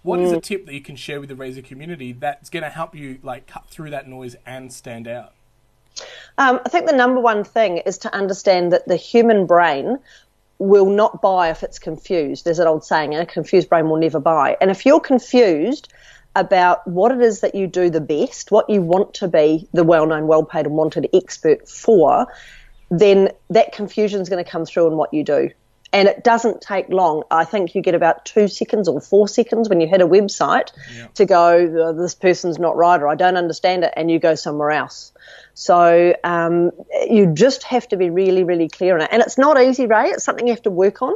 What is a tip that you can share with the Razor community that's going to help you like cut through that noise and stand out? I think the number one thing is to understand that the human brain will not buy if it's confused. There's an old saying, a confused brain will never buy. And if you're confused about what it is that you do the best, what you want to be the well-known, well-paid and wanted expert for, then that confusion is going to come through in what you do. And it doesn't take long. I think you get about 2 seconds or 4 seconds when you hit a website to go, oh, this person's not right, or I don't understand it, and you go somewhere else. So you just have to be really, really clear on it. And it's not easy, Ray. It's something you have to work on.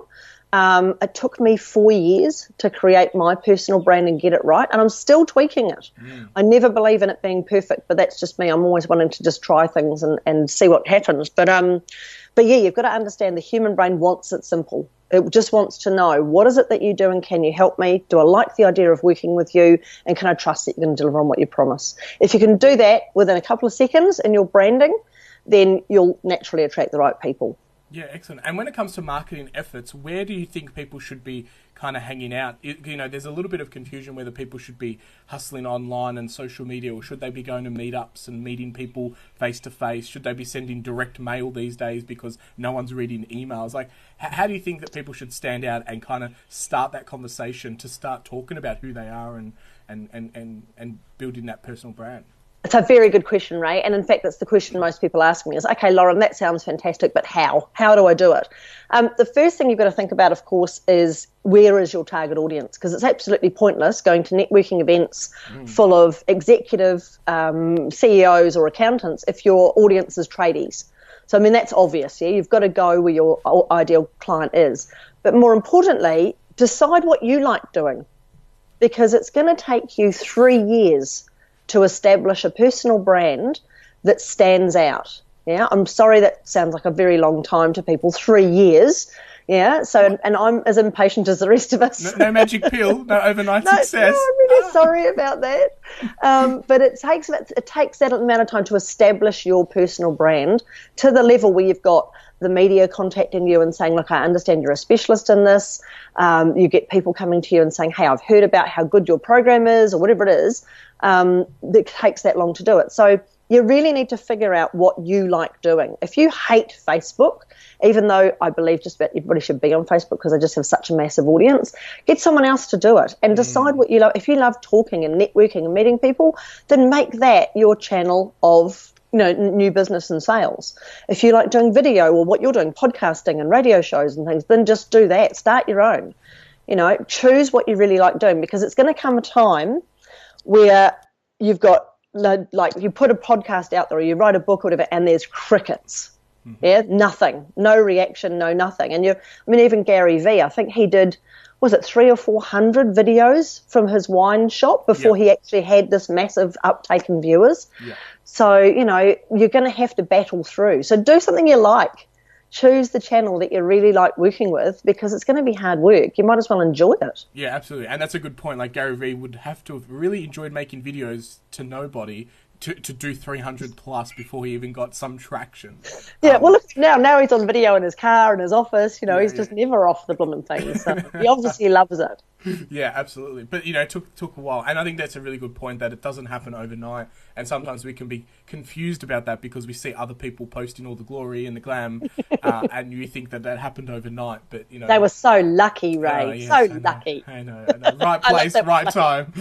It took me 4 years to create my personal brand and get it right, and I'm still tweaking it. I never believe in it being perfect, but that's just me. I'm always wanting to just try things and see what happens. But yeah, you've got to understand the human brain wants it simple. It just wants to know, what is it that you do and can you help me? Do I like the idea of working with you? And can I trust that you're going to deliver on what you promise? If you can do that within a couple of seconds in your branding, then you'll naturally attract the right people. Yeah, excellent. And when it comes to marketing efforts, where do you think people should be kind of hanging out? You know, there's a little bit of confusion whether people should be hustling online and social media, or should they be going to meetups and meeting people face to face? Should they be sending direct mail these days because no one's reading emails? Like, how do you think that people should stand out and kind of start that conversation to start talking about who they are and building that personal brand? It's a very good question, Ray. And in fact, that's the question most people ask me is, okay, Lauren, that sounds fantastic, but how? How do I do it? The first thing you've got to think about, of course, is where is your target audience? Because it's absolutely pointless going to networking events full of executive CEOs or accountants if your audience is tradies. So, I mean, that's obvious, yeah? You've got to go where your ideal client is. But more importantly, decide what you like doing, because it's going to take you 3 years to establish a personal brand that stands out. Yeah, I'm sorry that sounds like a very long time to people, 3 years. Yeah, so, and I'm as impatient as the rest of us. No magic pill, no overnight success. No, I'm really sorry about that. But it takes that amount of time to establish your personal brand to the level where you've got the media contacting you and saying, look, I understand you're a specialist in this. You get people coming to you and saying, hey, I've heard about how good your program is, or whatever it is. It takes that long to do it. So you really need to figure out what you like doing. If you hate Facebook, even though I believe just about everybody should be on Facebook because they just have such a massive audience, get someone else to do it and decide what you love. If you love talking and networking and meeting people, then make that your channel of new business and sales. If you like doing video or what you're doing, podcasting and radio shows and things, then just do that. Start your own. Choose what you really like doing, because it's going to come a time where you've got, like, you put a podcast out there or you write a book or whatever, and there's crickets. Yeah, nothing, no reaction, no nothing. And even Gary Vee, I think he did, was it 300 or 400 videos from his wine shop before he actually had this massive uptake in viewers. Yeah. So, you're going to have to battle through. So do something you like. Choose the channel that you really like working with, because it's going to be hard work. You might as well enjoy it. Yeah, absolutely. And that's a good point. Like, Gary Vee would have to have really enjoyed making videos to nobody to do 300 plus before he even got some traction. Yeah, well, look, now he's on video in his car, in his office. He's just never off the blooming thing. So he obviously loves it. Yeah, absolutely. But, it took a while. And I think that's a really good point, that it doesn't happen overnight. And sometimes we can be confused about that because we see other people posting all the glory and the glam, and you think that happened overnight. But, They were so lucky, Ray. Yes, so lucky. I know. Right place, right time.